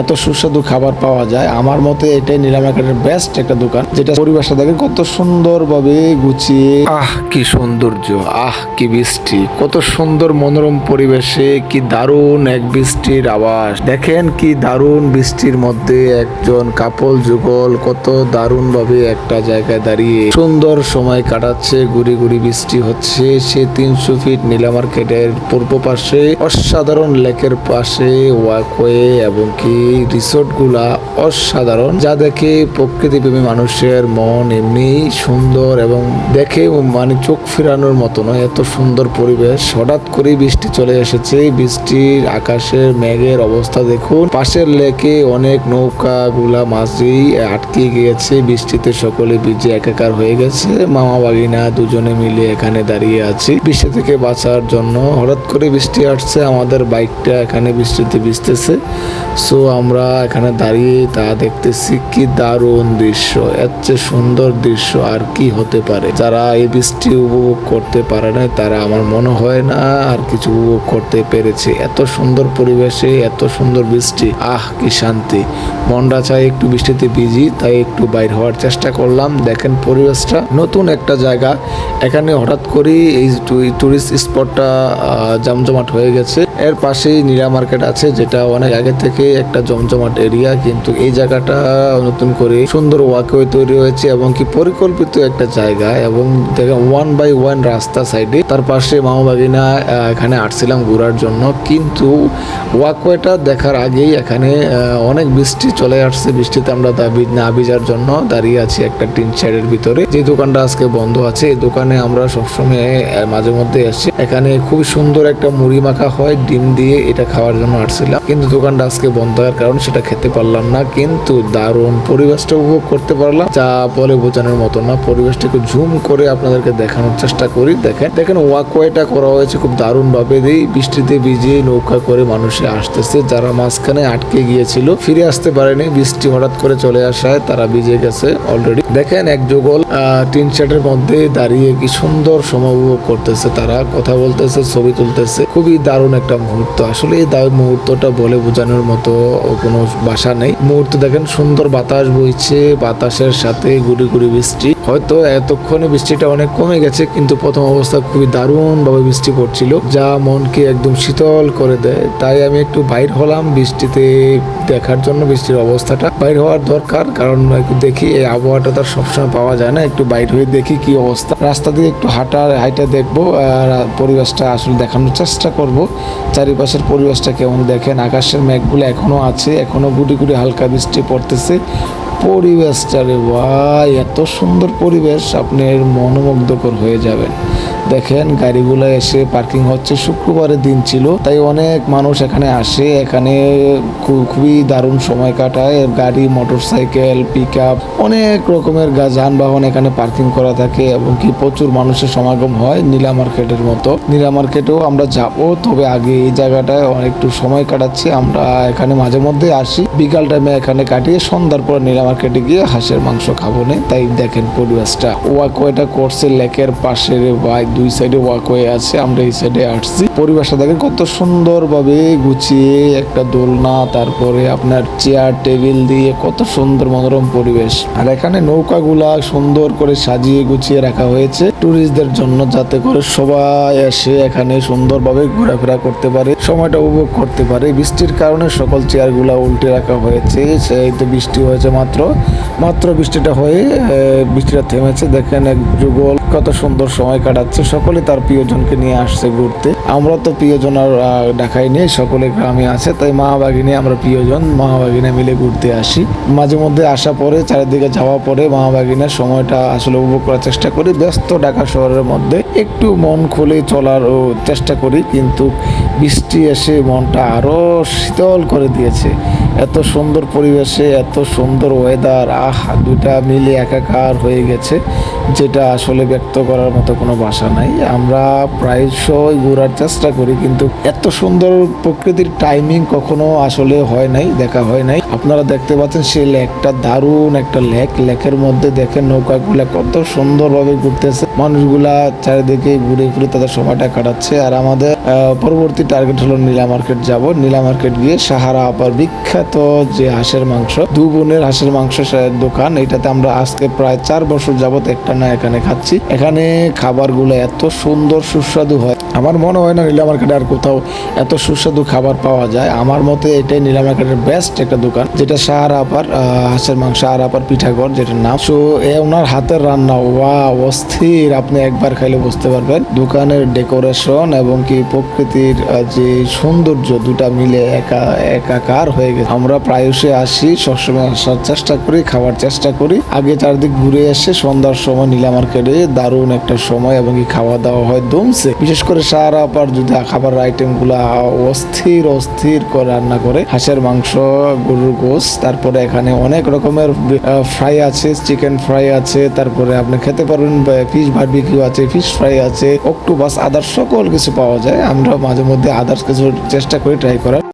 এত সুস্বাদু খাবার পাওয়া যায়। আমার মতে এটাই নীলা মার্কেটের বেস্ট একটা দোকান, যেটা পরিবেশটা দেখেন কত সুন্দরভাবে গুছিয়ে। কি সৌন্দর্য, কি বৃষ্টি, কত সুন্দর মনোরম পরিবেশে কি দারুণ এক বৃষ্টির আওয়াজ। দেখেন কি দারুণ বৃষ্টির মধ্যে একজন কাপল যুগল কত দারুণ ভাবে একটা জায়গায় দাঁড়িয়ে সুন্দর সময় কাটাচ্ছে। গুড়ি গুড়ি বৃষ্টি হচ্ছে। সে 300 ফিট নীলা মার্কেটের পূর্ব পাশে অসাধারণ লেকের পাশে ওয়াকওয়ে এবং কি রিসোর্ট গুলা অসাধারণ, যা দেখে প্রকৃতিপ্রেমী মানুষের মন এমনি সুন্দর এবং দেখে মানে চোখ ফেরানোর মতো নয়, এত সুন্দর পরিবেশ। হঠাৎ করে বৃষ্টি চলে এসেছে। বৃষ্টির আকাশের মেঘের অবস্থা দেখুন। পাশের লেকে অনেক নৌকা গুলা মাঝেই আটকে গিয়েছে। বৃষ্টিতে সকলে ভিজে একাকার হয়ে গেছে। মামা বাগিনা দুজনে মিলে এখানে দাঁড়িয়ে আছি বৃষ্টি থেকে বাঁচার জন্য। হঠাৎ করে বৃষ্টি আসছে, আমাদের বাইকটা এখানে বৃষ্টিতে ভিজতেছে। সো আমরা এখানে দাঁড়িয়ে তা দেখতেছি। কি দারুণ দৃশ্য, এর চেয়ে সুন্দর দৃশ্য আর কি হতে পারে। যারা এই বৃষ্টি উপভোগ করতে পারে না, তারা আমার মনে হয় না আর কিছু উপভোগ করতে পেরেছে। এত সুন্দর পরিবেশে এত সুন্দর বৃষ্টি, কি শান্তি। মনটা চাই একটু বৃষ্টিতে ভিজি, তাই একটু বাইর হওয়ার চেষ্টা করলাম। দেখেন পরিবেশটা নতুন একটা জায়গা। এখানে হঠাৎ করে এই টুরিস্ট স্পটটা জমজমাট হয়ে গেছে। এর পাশেই নীলা মার্কেট আছে, যেটা অনেক আগে থেকে একটা জমজমাট এরিয়া, কিন্তু এই জায়গাটা নতুন করে সুন্দর ওয়াকওয়ে তৈরি হয়েছে এবং কি পরিকল্পিত একটা জায়গা। এবং দেখেন 1 by 1 রাস্তা সাইডে। তার পাশে মামা বাগিনা এখানে আসছিলাম ঘোরার জন্য, কিন্তু ওয়াকওয়েটা দেখার আগেই এখানে অনেক বৃষ্টি চলে আসছে। বৃষ্টিতে আমরা না ভিজার জন্য দাঁড়িয়ে আছি একটা টিন শেডের ভিতরে। যে দোকানটা আজকে বন্ধ আছে, এই দোকানে আমরা সবসময় মাঝে মধ্যে এসেছি। এখানে খুব সুন্দর একটা মুড়ি মাখা হয় ডিম দিয়ে, এটা খাওয়ার জন্য আসছিলাম, কিন্তু দোকানটা আজকে বন্ধ হওয়ার কারণে সেটা খেতে পারলাম না। কিন্তু দারুণ পরিবেশটা উপভোগ করতে পারলাম, যা বলে বোঝানোর মতো না। পরিবেশটাকে জুম করে আপনাদেরকে দেখানোর চেষ্টা করি। দেখেন ওয়াকওয়েটা করা হয়েছে খুব দারুণ ভাবে। বৃষ্টিতে ভিজে নৌকা করে মানুষে আসতেছে। যারা মাঝখানে আটকে গিয়েছিল ফিরে আসতে পারেনি, বৃষ্টি হঠাৎ করে চলে আসায় তারা ভিজে গেছে অলরেডি। দেখেন এক যুগল টিন শেডের মধ্যে দাঁড়িয়ে কি সুন্দর সময় উপভোগ করতেছে। তারা কথা বলতেছে, ছবি তুলতেছে। খুবই দারুণ একটা মুহূর্ত। আসলে এই মুহূর্তটা বলে বোঝানোর মতো কোনো ভাষা নেই। মুহূর্ত দেখেন, সুন্দর বাতাস বইছে, বাতাসের সাথে গুড়ি গুড়ি বৃষ্টি। হয়তো এতক্ষণে বৃষ্টিটা অনেক কমে গেছে, কিন্তু প্রথম অবস্থা খুবই দারুণ ভাবে বৃষ্টি পড়ছিল, যা মনকে একদম শীতল করে দেয়। তাই আমি একটু বাইর হলাম বৃষ্টিতে দেখার জন্য। বৃষ্টির অবস্থাটা বাইর হওয়ার দরকার, কারণ একটু দেখি এই আবহাওয়াটা তার সবসময় পাওয়া যায় না। একটু বাইর হয়ে দেখি কি অবস্থা। রাস্তা দিয়ে একটু হাইটা দেখবো, আর পরিবেশটা আসলে দেখানোর চেষ্টা করব। চারিপাশের পরিবেশটা কেমন দেখেন। আকাশের মেঘগুলো এখনো আছে, এখনো গুটি গুটি হালকা বৃষ্টি পড়তেছে। পরিবেশটা রে ভাই, এত সুন্দর পরিবেশ, আপনার মনোমুগ্ধকর হয়ে যাবেন। দেখেন গাড়িগুলো এসে পার্কিং হচ্ছে। শুক্রবারের দিন ছিল, তাই অনেক মানুষ এখানে আসে। এখানে খুবই দারুণ সময় কাটায়। গাড়ি, মোটরসাইকেল, পিকআপ, অনেক রকমের যানবাহন এখানে পার্কিং করা থাকে এবং কি প্রচুর মানুষের সমাগম হয়। নীলা মার্কেটের মতো নীলা মার্কেটেও আমরা যাবো, তবে আগে এই জায়গাটায় একটু সময় কাটাচ্ছি। আমরা এখানে মাঝে মধ্যে আসি, বিকাল টাইমে এখানে কাটিয়ে সন্ধ্যার পর নীলা মার্কেটে গিয়ে হাঁসের মাংস খাবো না। তাই দেখেন পরিবেশটা। ওয়াকওয়েটা করছে লেকের পাশে ভাই, 2 সাইডে ওয়াকওয়ে আছে। আমরা এই সাইডে আসছি। পরিবেশটা দেখেন কত সুন্দর ভাবে গুছিয়ে, একটা দোলনা, তারপরে আপনার চেয়ার টেবিল দিয়ে কত সুন্দর মনোরম পরিবেশ। আর এখানে নৌকাগুলা সুন্দর করে সাজিয়ে গুছিয়ে রাখা হয়েছে টুরিস্টদের জন্য, যাতে করে সবাই এসে এখানে সুন্দরভাবে ঘোরাফেরা করতে পারে, সময়টা উপভোগ করতে পারে। বৃষ্টির কারণে সকল চেয়ারগুলা উল্টে রাখা হয়েছে। সেই তো বৃষ্টি হয়েছে মাত্র বৃষ্টিটা হয়ে বৃষ্টিটা থেমেছে। দেখেন এক যুগল কত সুন্দর সময় কাটাচ্ছে। সকলে তার প্রিয়জনকে নিয়ে আসছে ঘুরতে। আমরা তো প্রিয়জন আর দেখাই নেই, সকলে গ্রামে আছে, তাই মা বাগিনে আমরা প্রিয়জন মা বাগিনে মিলে ঘুরতে আসি। মাঝে মধ্যে আসা পরে চারিদিকে যাওয়া পরে মা বাগিনার সময়টা আসলে উপভোগ করার চেষ্টা করি। ব্যস্ত ঢাকা শহরের মধ্যে একটু মন খুলে চলার চেষ্টা করি, কিন্তু বৃষ্টি এসে মনটা আরো শীতল করে দিয়েছে। এত সুন্দর পরিবেশে এত সুন্দর ওয়েদার, দুটা মিলে একাকার হয়ে গেছে, যেটা আসলে ব্যক্ত করার মতো কোনো ভাষা নাই। আমরা প্রায়শই ঘোরার চেষ্টা করি, কিন্তু এত সুন্দর প্রকৃতির টাইমিং কখনো আসলে হয় নাই, দেখা হয় নাই। আপনারা দেখতে পাচ্ছেন সেই লেকটা, দারুণ একটা লেকের মধ্যে দেখেন নৌকাগুলা কত সুন্দরভাবে ঘুরতেছে, মানুষগুলা চারিদিকে ঘুরে ঘুরে তাদের সময়টা কাটাচ্ছে। আর আমাদের পরবর্তী টার্গেট হলো নীলা মার্কেট যাব। নীলা মার্কেট গিয়ে সাহারা আপার বিখ্যাত যে হাঁসের মাংস, দু বোনের হাঁসের মাংস দোকান, এটাতে আমরা আজকে প্রায় 4 বছর যাবত একটা না এখানে খাচ্ছি। এখানে খাবারগুলো এত সুন্দর সুস্বাদু হয়, আমার মনে হয় না নীলা মার্কেটে আর কোথাও এত সুস্বাদু খাবার পাওয়া যায়। আমার মতে এটাই নীলা মার্কেটের বেস্ট একটা দোকান, যেটা সাহারা আপার হাঁসের মাংস, সাহারা আপার পিঠাঘর যেটার নাম। সো ওনার হাতের রান্না ওয়া অস্থির, আপনি একবার খাইলে বুঝতে পারবেন। দোকানের ডেকোরেশন এবং কি প্রকৃতির যে সৌন্দর্য দুটা মিলে একাকার হয়ে গেছে। আমরা প্রায়শই আসি, সবসময় আসার চেষ্টা করি, খাওয়ার চেষ্টা করি। আগে চারদিক ঘুরে এসে সন্ধ্যার সময় নীলা মার্কেটে দারুণ একটা সময় এবং কি খাওয়া দাওয়া হয় দমছে। বিশেষ করে সাহারা আপার যদি খাবার আইটেম গুলা অস্থির করে রান্না করে, হাঁসের মাংস, গরুর গোশত, তারপরে এখানে অনেক রকমের ফ্রাই আছে, চিকেন ফ্রাই আছে, তারপরে আপনি খেতে পারবেন ফিশ বারবিকিউ আছে, ফিশ ফ্রাই আছে, অক্টোপাস, আদার্স সকল কিছু পাওয়া যায়। আমরা মাঝে মধ্যে আদার্স কিছু চেষ্টা করি ট্রাই করার।